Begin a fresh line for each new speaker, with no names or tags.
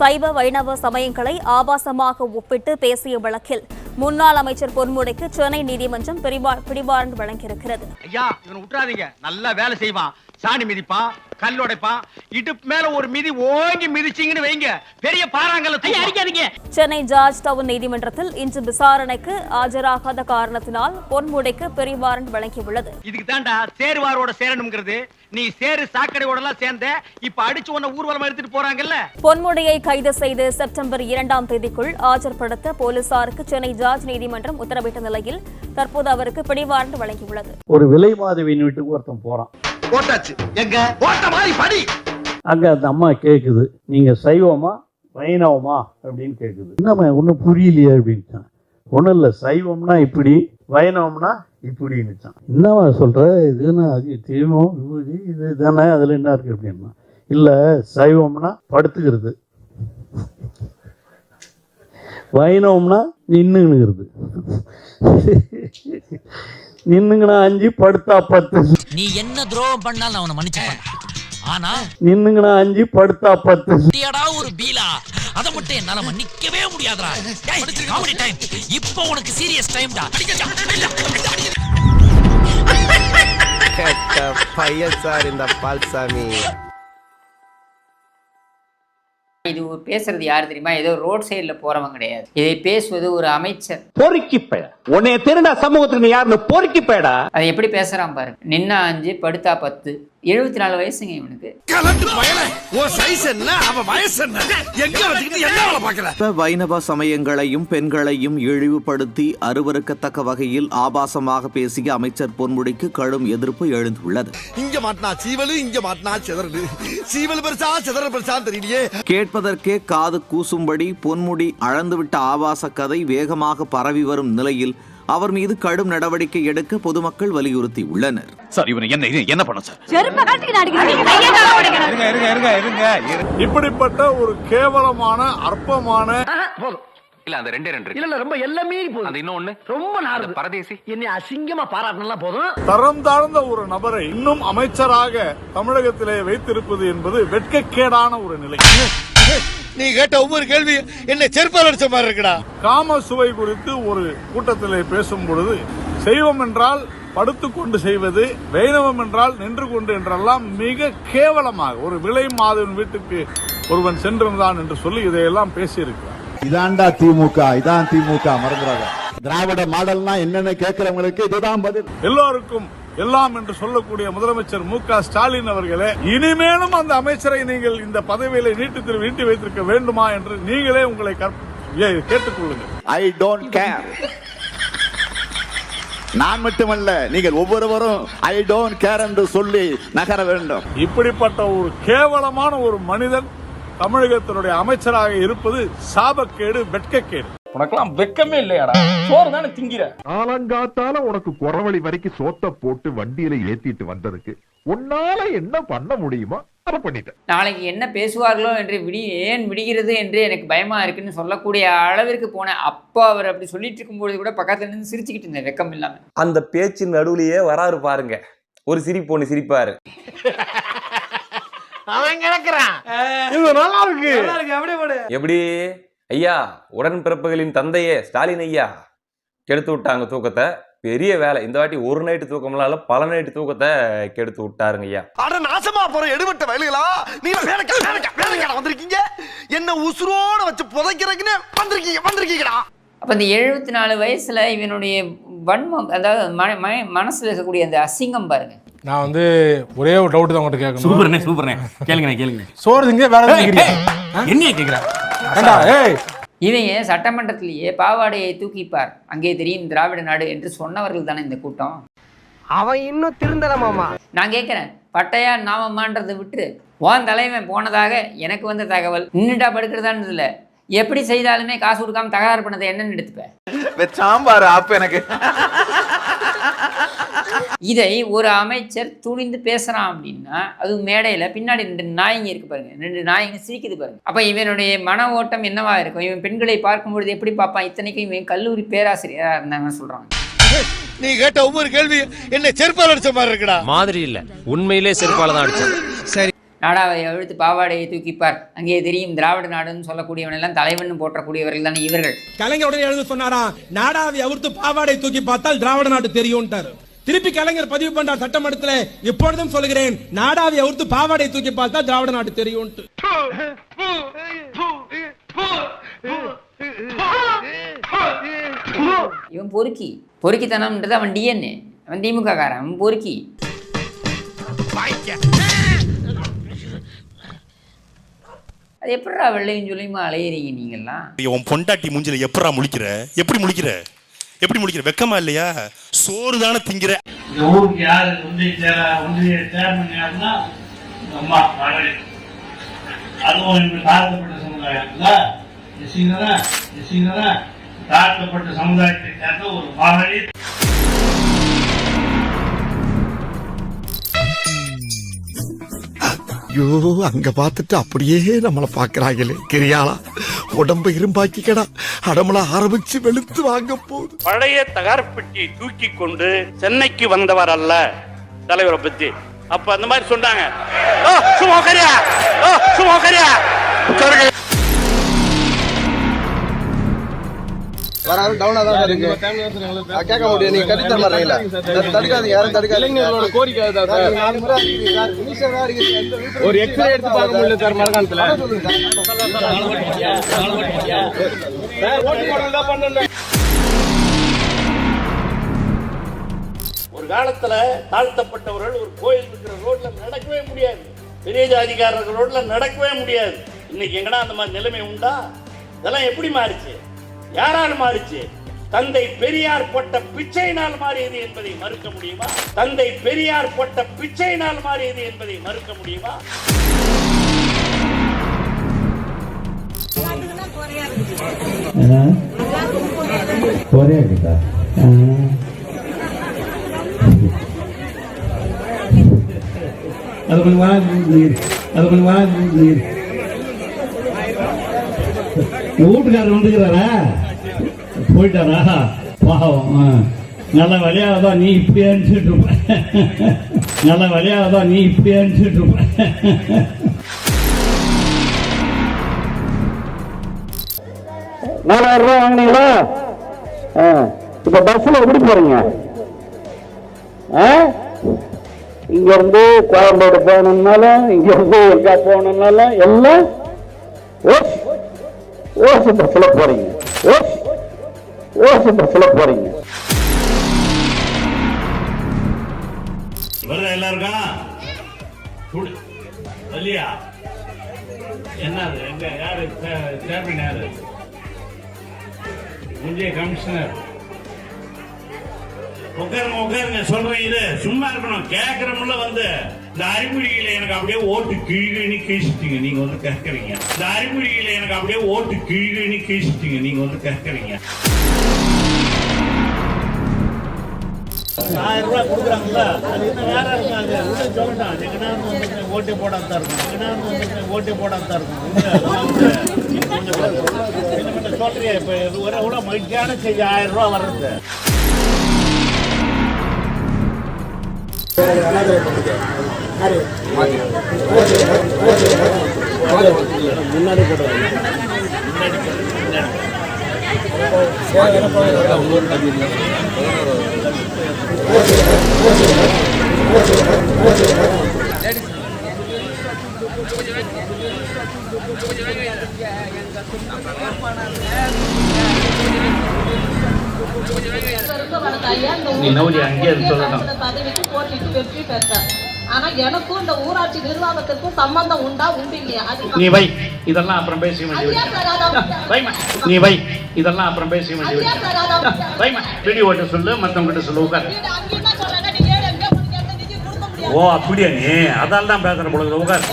சைவ வைணவ சமயங்களை ஆபாசமாக ஒப்பிட்டு பேசிய வழக்கில் முன்னாள் அமைச்சர் பொன்முடிக்கு சென்னை நீதிமன்றம் பிடிவாரண்ட் வழங்கியிருக்கிறது.
ஐயா, இவனை விட்டுறாதீங்க. நல்லா வேலை செய்வான், சாணி மிதிப்பான், கல்லுடைப்பான். இடுப்பு மேல ஒரு மிதி ஓங்கி மிதிச்சிங்கன்னு வைங்க, பெரிய பாறாங்கல்ல அடிக்காதீங்க.
சென்னை ஜார்ஜ் டவுன் நீதிமன்றத்தில் இன்று விசாரணைக்கு ஆஜராகாத காரணத்தினால் பொன்முடிக்கு பிடிவாரண்ட் வழங்கியுள்ளது.
இதுக்கு தாண்டா சேருவாரோட சேரணுங்கிறது. நீ சேரு சாக்கடையோட எல்லாம் சேர்ந்த இப்ப அடிச்சு உன்ன ஊர்வலம் எடுத்துட்டு போறாங்கல்ல.
பொன்முடியை கைது செய்து செப்டம்பர் 2ஆம் தேதிக்குள் ஆஜர்படுத்த போலீசாருக்கு சென்னை ஜார்ஜ் நீதிமன்றம் உத்தரவிட்ட நிலையில் தற்போது அவருக்கு பிடிவாரண்ட் வழங்கியுள்ளது.
ஒரு விலை மாதவியின் வீட்டுக்கு ஒருத்தன் போறான்.
போட்டாச்சு, எங்க போட்ட மாதிரி படி.
அங்க அந்த அம்மா கேக்குது, நீங்க சைவமா வைணவமா அப்படின்னு கேக்குது. என்னம்மா ஒன்னும் புரியலையே அப்படின்ட்டான். ஒன்றும் இல்லை, சைவம்னா இப்படி, வைணவம்னா இப்படின்னுச்சான். என்னவா சொல்ற, இதுன்னா அது தெய்வம் விபூதி இது தானே, அதில் என்ன இருக்கு அப்படின்னா, இல்லை சைவம்னா படுத்துக்கிறது, வைணவம்னா நின்னுங்கிறது. நின்னுங்கனா 5 படுத்தா 10.
நீ என்ன துரோகம் பண்ணாலும் அவனை மன்னிச்சுப்பான். ஆனா
நின்னுங்கனா 5 படுத்தா 10.
ஒரு பீலா அத மட்டும் என்னால மன்னிக்கவே முடியாதுடா. காமெடி டைம் இப்போ உனக்கு சீரியஸ் டைம்டா.
பையன் சார் இந்த பால்சாமி.
இது பேசுறது யாரு தெரியுமா? ஏதோ ரோட் சைடுல போறவங்க கிடையாது. இதை பேசுவது ஒரு அமைச்சர்.
பொறுக்கி பேட உன்னை திருடா சமூகத்துக்கு நீ யாருன்னு பொறுக்கி பேடா.
அதை எப்படி பேசுறான் பாருங்க. நின்னா 5 படுத்தா 10. 74 வயசுங்க இவனுக்கு.
வைணவ சமயங்களையும் பெண்களையும் இழிவுபடுத்தி அருவருக்கத்தக்க வகையில் ஆபாசமாக பேசிய அமைச்சர் பொன்முடிக்கு கடும் எதிர்ப்பு எழுந்துள்ளது.
இங்க மாட்டினா சீவலு, இங்க மாட்டினா சிதறலு. சீவல் பெருசா சிதறல் பெருசா தெரியலையே.
கேட்பதற்கே காது கூசும்படி பொன்முடி அளந்துவிட்ட ஆபாச கதை வேகமாக பரவி வரும் நிலையில் அவர் மீது கடும் நடவடிக்கை எடுக்க பொதுமக்கள் வலியுறுத்தி உள்ளனர்.
சார் இவனை என்ன பண்ண சார்?
இப்படிப்பட்ட ஒரு கேவலமான அற்பமான
இல்ல அந்த ரெண்டே
இல்ல ரொம்ப எல்லாமே போதும்.
அந்த இன்னொன்னு
ரொம்ப நாடு
பரதேசி
என்னை அசிங்கமா பாராட்டினா போதும்.
தரம் தாழ்ந்த ஒரு நபரை இன்னும் அமைச்சராக தமிழகத்திலே வைத்திருப்பது என்பது வெட்கக்கேடான ஒரு நிலை.
நீ கேட்ட ஒவ்வொரு கேள்வி என்ன செருப்பால் அடிச்ச மாதிரி இருக்குடா.
காம சுவை குறித்து ஒரு கூட்டத்திலே பேசும் பொழுது செய்வம் என்றால் படுத்துக்கொண்டு செய்வது, வைணவம் என்றால் நின்று கொண்டு என்றெல்லாம் மிக கேவலமாக ஒரு விலை மாதவன் வீட்டுக்கு ஒருவன் சென்றிருந்தான் என்று சொல்லி இதையெல்லாம் பேசியிருக்கிறார்.
இதான்டா திமுக, இதான் திமுக மறந்துடாத. திராவிட மாடல்னா என்னன்னு கேட்கிறவங்களுக்கு இதுதான் பதில்.
எல்லோருக்கும் எல்லாம் என்று சொல்லக்கூடிய முதலமைச்சர் மு.க. ஸ்டாலின் அவர்களே, இனிமேலும் அந்த அமைச்சரை நீங்கள் இந்த பதவியில நீட்டி வைத்திருக்க வேண்டுமா என்று நீங்களே உங்களை கேட்டுக்கொள்ளுங்கள்.
I don't care. நான் மட்டுமல்ல, நீங்கள் ஒவ்வொருவரும் ஐ டோன்ட் கேர் என்று சொல்லி நகர வேண்டும்.
இப்படிப்பட்ட ஒரு கேவலமான ஒரு மனிதன் தமிழகத்தினுடைய அமைச்சராக இருப்பது சாபக்கேடு, வெட்கக்கேடு.
உனக்கெல்லாம் வெக்கமே இல்லையாடா? சோறு தானே திங்கிற.
காலங்காத்தால உனக்கு குறவழி வரைக்கும் சோத்த போட்டு வண்டியில ஏத்திட்டு வந்ததுக்கு உன்னால என்ன பண்ண முடியுமோ அதை பண்ணிட்டேன்.
நாளைக்கு என்ன பேசுவார்களோ என்று ஏன் விடுகிறது என்று எனக்கு பயமா இருக்குன்னு சொல்லக்கூடிய அளவிற்கு போனேன். அப்போ அவர் அப்படி சொல்லிட்டு இருக்கும்போது கூட பக்கத்துல இருந்து சிரிச்சுக்கிட்டு இருந்தேன், வெக்கம் இல்லாம.
அந்த பேச்சின் நடுவுலயே வராரு பாருங்க ஒரு சிரிப்பு, ஒண்ணு சிரிப்பாரு.
அவன் கிடக்குறான்.
நல்லா இருக்கு.
எப்படி ஐயா, உடன் பிறப்புகளின் தந்தையே ஸ்டாலின் ஐயா கெடுத்து விட்டாங்க தூக்கத்தை. பெரிய வேலை. இந்த வாட்டி ஒரு நைட்டு தூக்கம்னால பல நைட்டு தூக்கத்தை கெடுத்து விட்டாருங்க ஐயா.
அட நாசமா போற எடுபட்ட வயலுகளா, நீங்க வேலைக்கார வந்திருக்கீங்க. என்ன உசுரோட வச்சு புதைக்கிறதுக்குன்னு வந்திருக்கீங்கடா.
அப்ப இந்த 74 வயசுல இவனுடைய வன்மம், அதாவது மனசுல இருக்கக்கூடிய அந்த அசிங்கம் பாருங்க.
நான் வந்து ஒரே ஒரு டவுட் தான் உங்ககிட்ட கேட்கணும்.
சூப்பர்ண்ணே கேளுங்க.
சோறு திங்க வேற என்ன கேக்குறேன்?
இவங்க சட்டமன்றத்திலேயே பாவாடையை தூக்கிப்பார் அங்கே தெரியும் திராவிட நாடு என்று சொன்னவர்கள் தானே இந்த கூட்டம்.
அவன் இன்னும் திருந்தலமாமா.
நான் கேட்கிறேன், பட்டையா நாமமான்றதை விட்டு உன் தலைவன் போனதாக எனக்கு வந்த தகவல். நின்றுட்டா படுக்கிறதான்னு இல்லை, எப்படி செய்தாலுமே காசு கொடுக்காம தகராறு பண்ணதை என்னன்னு எடுத்துப்பேன்.
சாம்பார் அப்ப எனக்கு
இதை ஒரு அமைச்சர் துணிந்து பேசுறான் அப்படின்னா அது மேடையில பின்னாடி 2 நாய்ங்க இருக்கு பாருங்க, 2 நாய்ங்க சிரிக்குது பாருங்க. அப்ப இவனுடைய மன ஓட்டம் என்னவா இருக்கும்? இவன் பெண்களை பார்க்கும்பொழுது எப்படி பார்ப்பான்? இத்தனைக்கும் இவன் கல்லூரி பேராசிரியரா இருந்தாங்க சொல்றாங்க.
நீ கேட்ட ஒவ்வொரு கேள்வி என்ன செருப்பால் அடிச்ச மாதிரி இருக்குடா.
மாதிரி இல்ல, உண்மையிலே செருப்பால தான் அடிச்சது.
சரி,
நாடாவை அவிழ்த்து பாவாடையை தூக்கிப்பார், அங்கே தெரியும் திராவிட நாடுன்னு சொல்லக்கூடியவனெல்லாம் தலைவன் போற்றக்கூடியவர்கள் தானே இவர்கள்.
கலைஞர் உடனே எழுந்து சொன்னாரா, நாடாவை அவிழ்த்து பாவாடை தூக்கி பார்த்தால் திராவிட நாடு தெரியும்ட்டாரு. திருப்பி கலைஞர் பதிவு பண்றார் சட்டமன்றத்துல, இப்பொழுதும் சொல்கிறேன், நாடாவை அவிழ்த்து பாவாடை தூக்கி பார்த்தா திராவிட நாடு தெரியும்.
இவன் பொறுக்கித்தனம்ன்றது அவன் டிஎன்ஏ, அவன் திமுக காரன், அவன் பொறுக்கி. அது எப்படா வெள்ளையும் சொல்லியுமா அலையிறீங்க நீங்கெல்லாம்?
உன் பொண்டாட்டி மூஞ்சில எப்படா முழிக்கிற? எப்படி முழிக்கிற? வெக்கமா இல்லையா? சோறு தானே திங்கிற.
இந்த ஊருக்கு யாரு ஒன்றிய சேர்மன் யாருன்னா அம்மா மகளிர். அதுவும் எங்களுக்கு தாழ்த்தப்பட்ட சமுதாயத்துல தாழ்த்தப்பட்ட சமுதாயத்தை சேர்ந்த ஒரு மகளிர்.
ஐயோ, அங்க பார்த்துட்டு அப்படியே நம்மளை பாக்குறாங்களே. கிரியாளா உடம்பு இரும்பாக்கிக்கடா, அடமள ஆரம்பிச்சு வெளுத்து வாங்க போகுது.
பழைய தகரப்பெட்டியை தூக்கி கொண்டு சென்னைக்கு வந்தவர் அல்ல தலைவரை பத்தி. அப்ப அந்த மாதிரி சொன்னாங்க.
வராது டவுனா தான் இருக்கு. கேட்க முடியும், நீங்க கட்டி தர மாட்டீங்களா? தடுக்காதீங்க, யாரும் தடுக்காதீங்க. கோரிக்கை ஒரு எக்ஸ்ரே எடுத்து பார்க்க முடியல சார் மரகாணத்துல.
ஒரு காலத்துல தாழ்த்தப்பட்டவர்கள் ஒரு கோயில் இருக்கிற ரோட்ல நடக்கவே முடியாது, பெரிய ஜாதிகாரர்கள் ரோட்ல நடக்கவே முடியாது. இன்னைக்கு எங்கடா அந்த மாதிரி நிலைமை உண்டா? இதெல்லாம் எப்படி மாறிச்சு? யாரால் மாறிச்சு? தந்தை பெரியார் போட்ட பிச்சையினால் மாறியது என்பதை மறுக்க முடியுமா? தந்தை பெரியார் போட்ட பிச்சையினால் மாறியது என்பதை மறுக்க முடியுமா?
வீட்டுக்காரர் வந்துக்கிறாரா? போயிட்டாரா? பாவம். நல்ல வழியாகதான் நீ இப்படி அனுப்பிச்சுட்டு இருப்ப.
4000 ரூபாய் வாங்கினீங்களா? இப்ப பஸ்ல எப்படி போறீங்க? இங்க இருந்து கோயம்பேடு போகணும்னாலும், இங்க இருந்து எங்க போகணும்னாலும் எல்லாம் ஓசு பஸ்ல போறீங்க.
எல்லாருக்கும் இல்லையா? என்னது எங்க யாரு சேர்மன்? யாரு இந்திய கமிஷனர்? உட்காருங்க சொல்றேன். இது சும்மா இருக்கணும், கேட்கறமுள்ள வந்து இந்த அறிகுறிகளை எனக்கு அப்படியே ஓட்டு கிழிகிழி கீழ்ச்சிட்டீங்க. நீங்க வந்து கேட்கறீங்க. இந்த அறிகுறிகளை எனக்கு அப்படியே ஓட்டு கிழிகிழி கீழ்ச்சிட்டீங்க. நீங்க வந்து கேட்கறீங்க. 1000 ரூபாய் கொடுக்குறாங்கல்ல, அது என்ன வேற இருக்காது சொல்லணும். ஓட்டு போடாதான் இருக்கும், ஓட்டு போடாதான் இருக்கும். சொல்றியா? இப்ப எவ்வளவு மகிழ்ச்சியான செய்தி 1000 ரூபாய் வர்றது. முன்னாடி போடுறாங்க.
பதவிக்கு போட்டிட்டு வெற்றி பெற்றார். ஆனா எனக்கும் இந்த ஊராட்சி நிர்வாகத்திற்கும் சம்பந்தம் உண்டா? உண்டு இல்லையா?
நீ வை, இதெல்லாம் அப்புறம் பேச வேண்டியது. நீ வை, இதெல்லாம் அப்புறம் பேச வேண்டியது. வீடியோ ஓட்ட சொல்லு, மத்தவங்க கிட்ட சொல்லு. உட்கார். ஓ அப்படியா நீ? அதால் தான் பேசுற பொழுது உட்கார்.